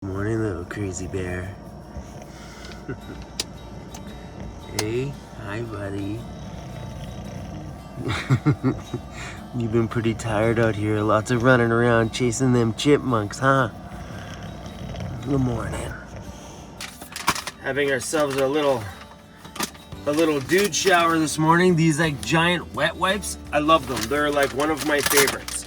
Morning, little crazy bear. Hey, hi, buddy. You've been pretty tired out here. Lots of running around chasing them chipmunks, huh? Good morning. Having ourselves a little dude shower this morning. These like giant wet wipes, I love them. They're like one of my favorites.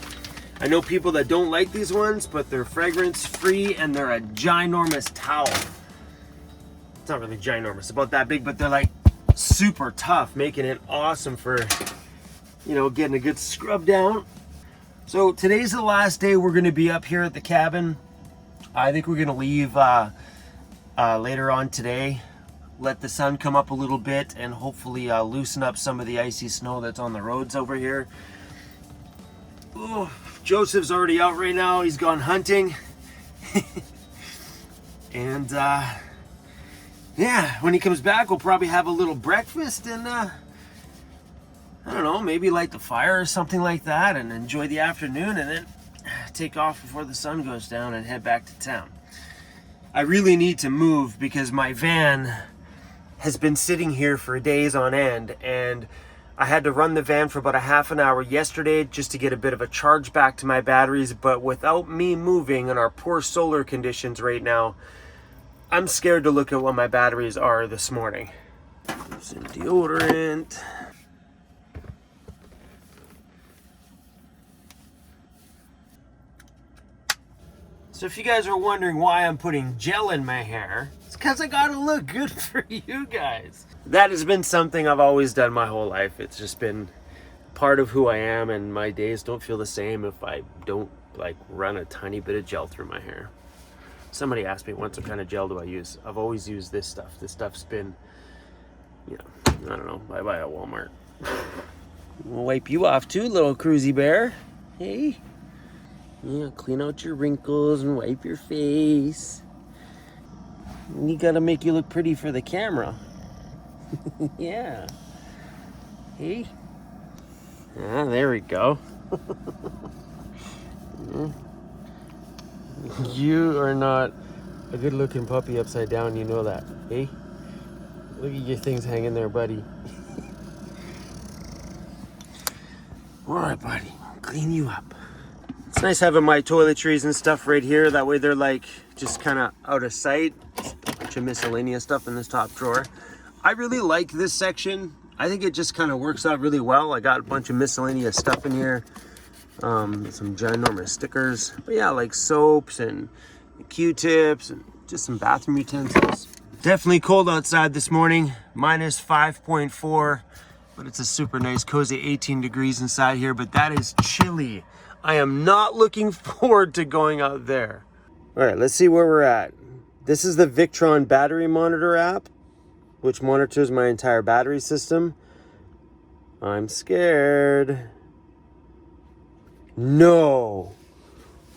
I know people that don't like these ones, but they're fragrance free and they're a ginormous towel. It's not really ginormous, about that big, but they're like super tough, making it awesome for, you know, getting a good scrub down. So today's the last day we're gonna be up here at the cabin. I think we're gonna leave later on today, let the sun come up a little bit and hopefully loosen up some of the icy snow that's on the roads over here. Oh, Joseph's already out right now. He's gone hunting. And yeah, when he comes back, we'll probably have a little breakfast and I don't know, maybe light the fire or something like that and enjoy the afternoon and then take off before the sun goes down and head back to town. I really need to move because my van has been sitting here for days on end, and I had to run the van for about a half an hour yesterday just to get a bit of a charge back to my batteries, but without me moving and our poor solar conditions right now, I'm scared to look at what my batteries are this morning. Some deodorant. So if you guys are wondering why I'm putting gel in my hair, it's because I gotta look good for you guys. That has been something I've always done my whole life. It's just been part of who I am, and my days don't feel the same if I don't like run a tiny bit of gel through my hair. Somebody asked me once, what kind of gel do I use? I've always used this stuff. This stuff's been, you know, I don't know, I buy at Walmart. We'll wipe you off too, little cruisy bear. Hey. Yeah, clean out your wrinkles and wipe your face. You gotta make you look pretty for the camera. Yeah. Hey. Ah, there we go. You are not a good looking puppy upside down, you know that. Hey. Look at your things hanging there, buddy. Alright, buddy. I'll clean you up. It's nice having my toiletries and stuff right here. That way they're like just kind of out of sight. Just a bunch of miscellaneous stuff in this top drawer. I really like this section. I think it just kind of works out really well. I got a bunch of miscellaneous stuff in here. Some ginormous stickers. But yeah, like soaps and Q-tips and just some bathroom utensils. Definitely cold outside this morning. Minus 5.4. But it's a super nice, cozy 18 degrees inside here. But that is chilly. I am not looking forward to going out there. All right, let's see where we're at. This is the Victron battery monitor app, which monitors my entire battery system. I'm scared. No.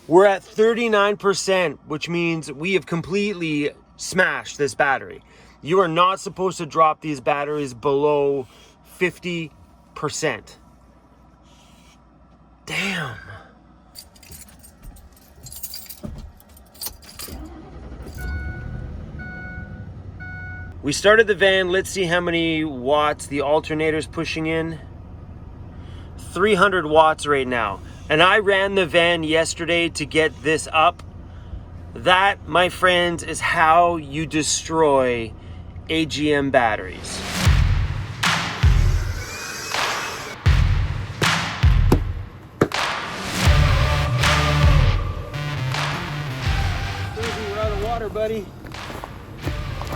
We're at 39%, which means we have completely smashed this battery. You are not supposed to drop these batteries below 50%. Damn. We started the van. Let's see how many watts the alternator's pushing in. 300 watts right now. And I ran the van yesterday to get this up. That, my friends, is how you destroy AGM batteries. We're out of water, buddy.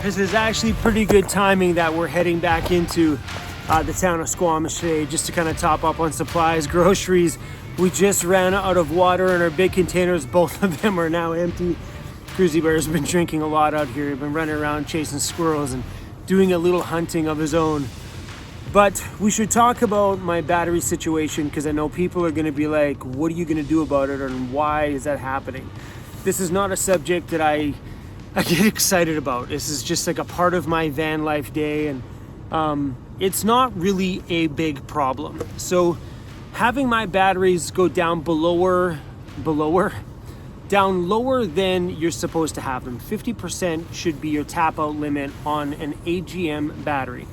This is actually pretty good timing that we're heading back into the town of Squamish today, just to kind of top up on supplies, groceries. We just ran out of water in our big containers. Both of them are now empty. Cruisy Bear's been drinking a lot out here. He's been running around chasing squirrels and doing a little hunting of his own. But we should talk about my battery situation, because I know people are going to be like, what are you going to do about it, and why is that happening? This is not a subject that I get excited about. This is just like a part of my van life day, and it's not really a big problem. So having my batteries go down below down lower than you're supposed to have them. 50% should be your tap out limit on an AGM battery.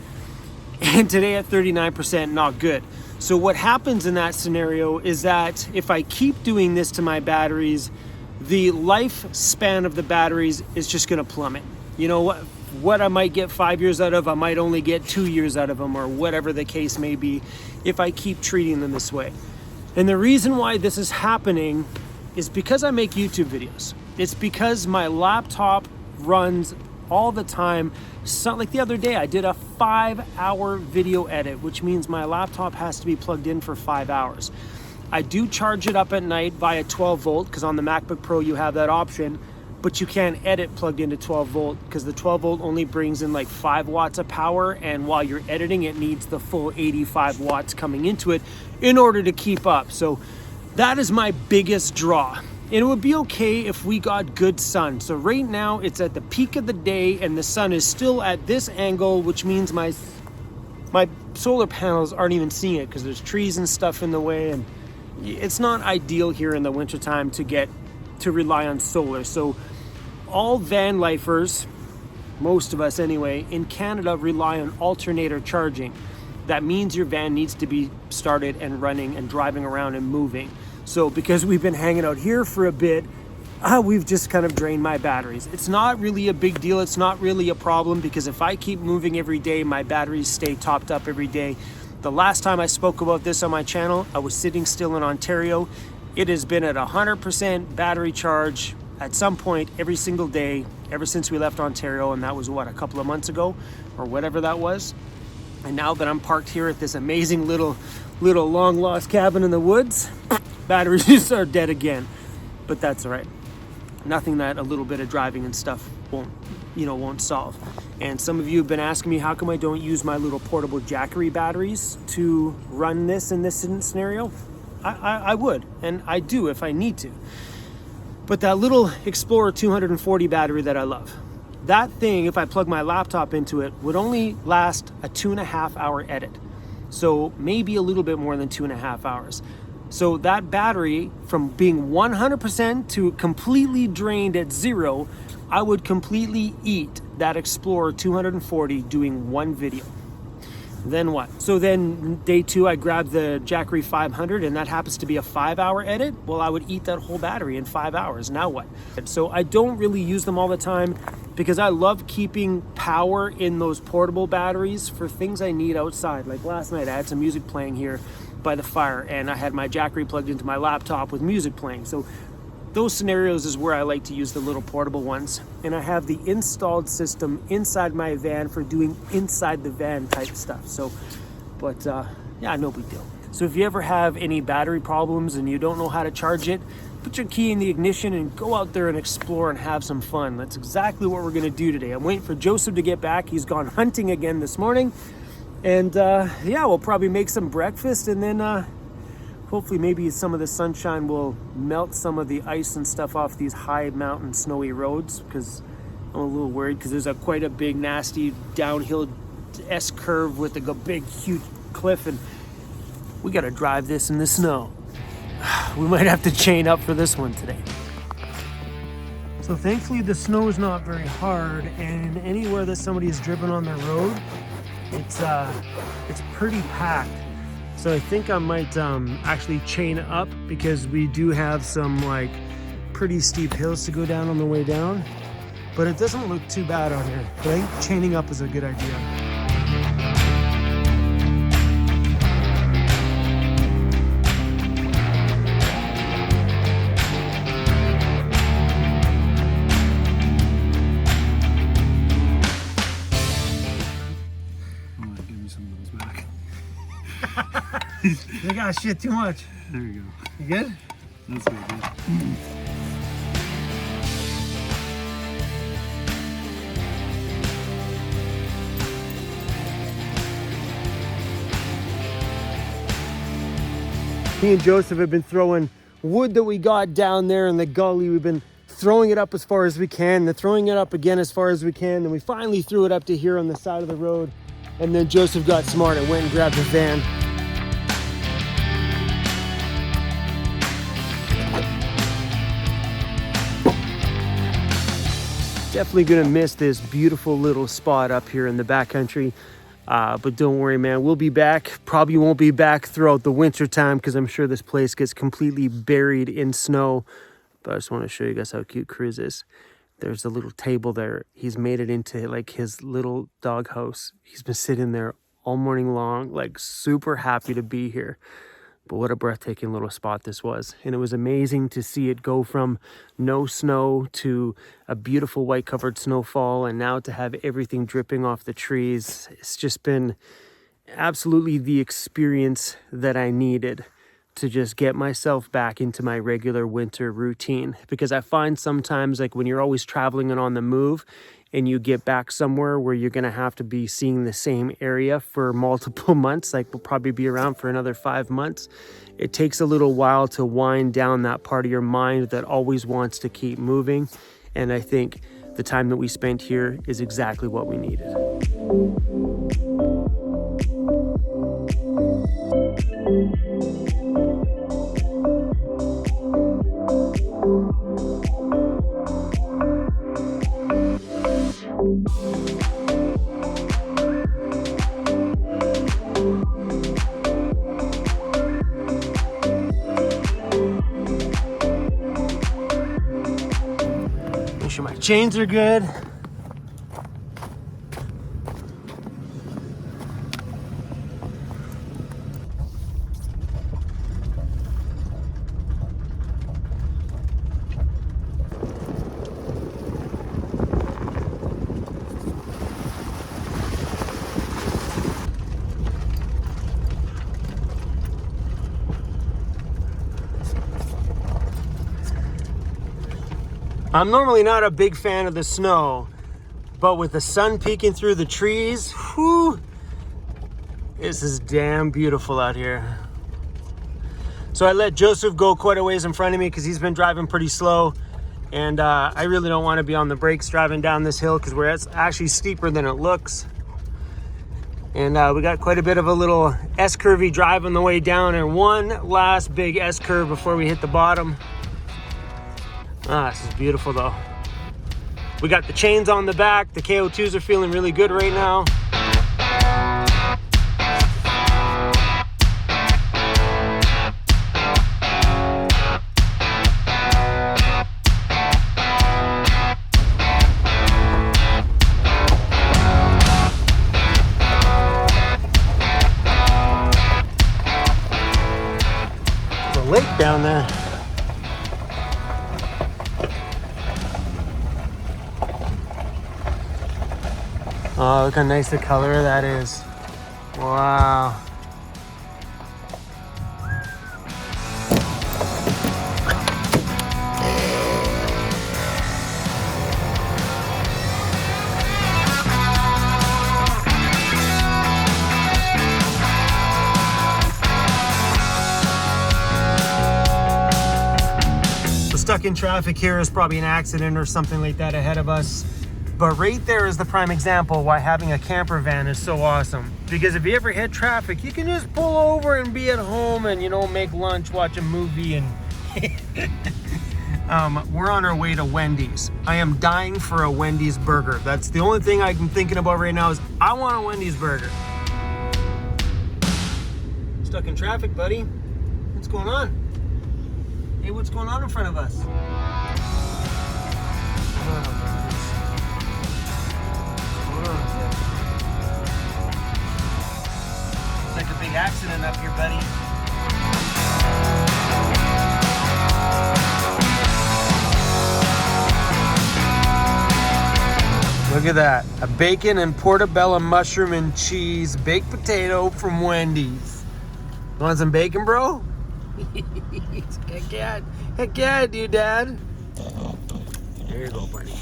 And today at 39%, not good. So what happens in that scenario is that if I keep doing this to my batteries, the lifespan of the batteries is just gonna plummet. You know what I might get 5 years out of, I might only get 2 years out of them, or whatever the case may be, if I keep treating them this way. And the reason why this is happening is because I make YouTube videos. It's because my laptop runs all the time. So, like the other day, I did a 5-hour video edit, which means my laptop has to be plugged in for 5 hours. I do charge it up at night via 12 volt, because on the MacBook Pro you have that option, but you can't edit plugged into 12 volt because the 12 volt only brings in like 5 watts of power, and while you're editing it needs the full 85 watts coming into it in order to keep up. So that is my biggest draw. And it would be okay if we got good sun. So right now it's at the peak of the day and the sun is still at this angle, which means my solar panels aren't even seeing it because there's trees and stuff in the way, and it's not ideal here in the wintertime to rely on solar. So all van lifers, most of us anyway, in Canada rely on alternator charging. That means your van needs to be started and running and driving around and moving. So because we've been hanging out here for a bit, we've just kind of drained my batteries. It's not really a big deal. It's not really a problem because if I keep moving every day, my batteries stay topped up every day. The last time I spoke about this on my channel, I was sitting still in Ontario. It has been at 100% battery charge at some point every single day ever since we left Ontario, and that was what, a couple of months ago or whatever that was. And now that I'm parked here at this amazing little long lost cabin in the woods, batteries are dead again. But that's all right. Nothing that a little bit of driving and stuff won't solve. And some of you have been asking me how come I don't use my little portable Jackery batteries to run this in this scenario. I would, and I do if I need to. But that little Explorer 240 battery that I love, that thing, if I plug my laptop into it, would only last a 2.5 hour edit. So maybe a little bit more than 2.5 hours. So that battery, from being 100% to completely drained at 0, I would completely eat that Explorer 240 doing one video. Then what? So then day 2, I grabbed the Jackery 500, and that happens to be a 5-hour edit. Well, I would eat that whole battery in 5 hours. Now what? So I don't really use them all the time because I love keeping power in those portable batteries for things I need outside. Like last night, I had some music playing here by the fire, and I had my Jackery plugged into my laptop with music playing. So those scenarios is where I like to use the little portable ones. And I have the installed system inside my van for doing inside the van type stuff. So, but yeah, no big deal. So if you ever have any battery problems and you don't know how to charge it, put your key in the ignition and go out there and explore and have some fun. That's exactly what we're gonna do today. I'm waiting for Joseph to get back. He's gone hunting again this morning. And yeah, we'll probably make some breakfast, and then hopefully maybe some of the sunshine will melt some of the ice and stuff off these high mountain snowy roads, because I'm a little worried because there's quite a big nasty downhill S-curve with a big huge cliff, and we got to drive this in the snow. We might have to chain up for this one today. So thankfully the snow is not very hard, and anywhere that somebody has driven on the road, it's pretty packed. So I think I might actually chain up, because we do have some like pretty steep hills to go down on the way down, but it doesn't look too bad on here. But I think chaining up is a good idea. You got shit too much. There you go. You good? That's good, dude. Me and Joseph have been throwing wood that we got down there in the gully. We've been throwing it up as far as we can, then throwing it up again as far as we can, and we finally threw it up to here on the side of the road. And then Joseph got smart and went and grabbed the van. Definitely gonna miss this beautiful little spot up here in the backcountry. But don't worry, man, we'll be back. Probably won't be back throughout the winter time because I'm sure this place gets completely buried in snow. But I just want to show you guys how cute Chris is. There's a little table there. He's made it into like his little dog house. He's been sitting there all morning long, like super happy to be here. But what a breathtaking little spot this was. And it was amazing to see it go from no snow to a beautiful white covered snowfall. And now to have everything dripping off the trees. It's just been absolutely the experience that I needed to just get myself back into my regular winter routine. Because I find sometimes like when you're always traveling and on the move, and you get back somewhere where you're gonna have to be seeing the same area for multiple months, like we'll probably be around for another 5 months, it takes a little while to wind down that part of your mind that always wants to keep moving. And I think the time that we spent here is exactly what we needed. Make sure my chains are good. I'm normally not a big fan of the snow, but with the sun peeking through the trees, whew, this is damn beautiful out here. So I let Joseph go quite a ways in front of me because he's been driving pretty slow. And I really don't want to be on the brakes driving down this hill because it's actually steeper than it looks. And we got quite a bit of a little S-curvy drive on the way down and one last big S-curve before we hit the bottom. This is beautiful though. We got the chains on the back. The KO2s are feeling really good right now. There's a lake down there. Oh, look how nice the color of that is. Wow. We're stuck in traffic here. There's probably an accident or something like that ahead of us. But right there is the prime example why having a camper van is so awesome. Because if you ever hit traffic, you can just pull over and be at home and, you know, make lunch, watch a movie, and we're on our way to Wendy's. I am dying for a Wendy's burger. That's the only thing I'm thinking about right now is I want a Wendy's burger. Stuck in traffic, buddy. What's going on? Hey, what's going on in front of us? Like a big accident up here, buddy. Look at that. A bacon and portobello mushroom and cheese baked potato from Wendy's. You want some bacon, bro? Heck yeah. Heck yeah, dude, Dad. There you go, buddy.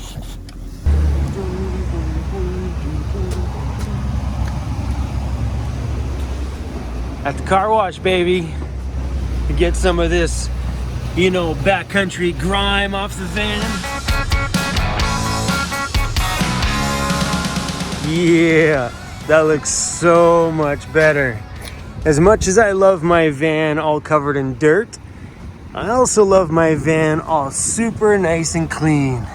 At the car wash, baby, to get some of this, you know, backcountry grime off the van. Yeah, that looks so much better. As much as I love my van all covered in dirt, I also love my van all super nice and clean.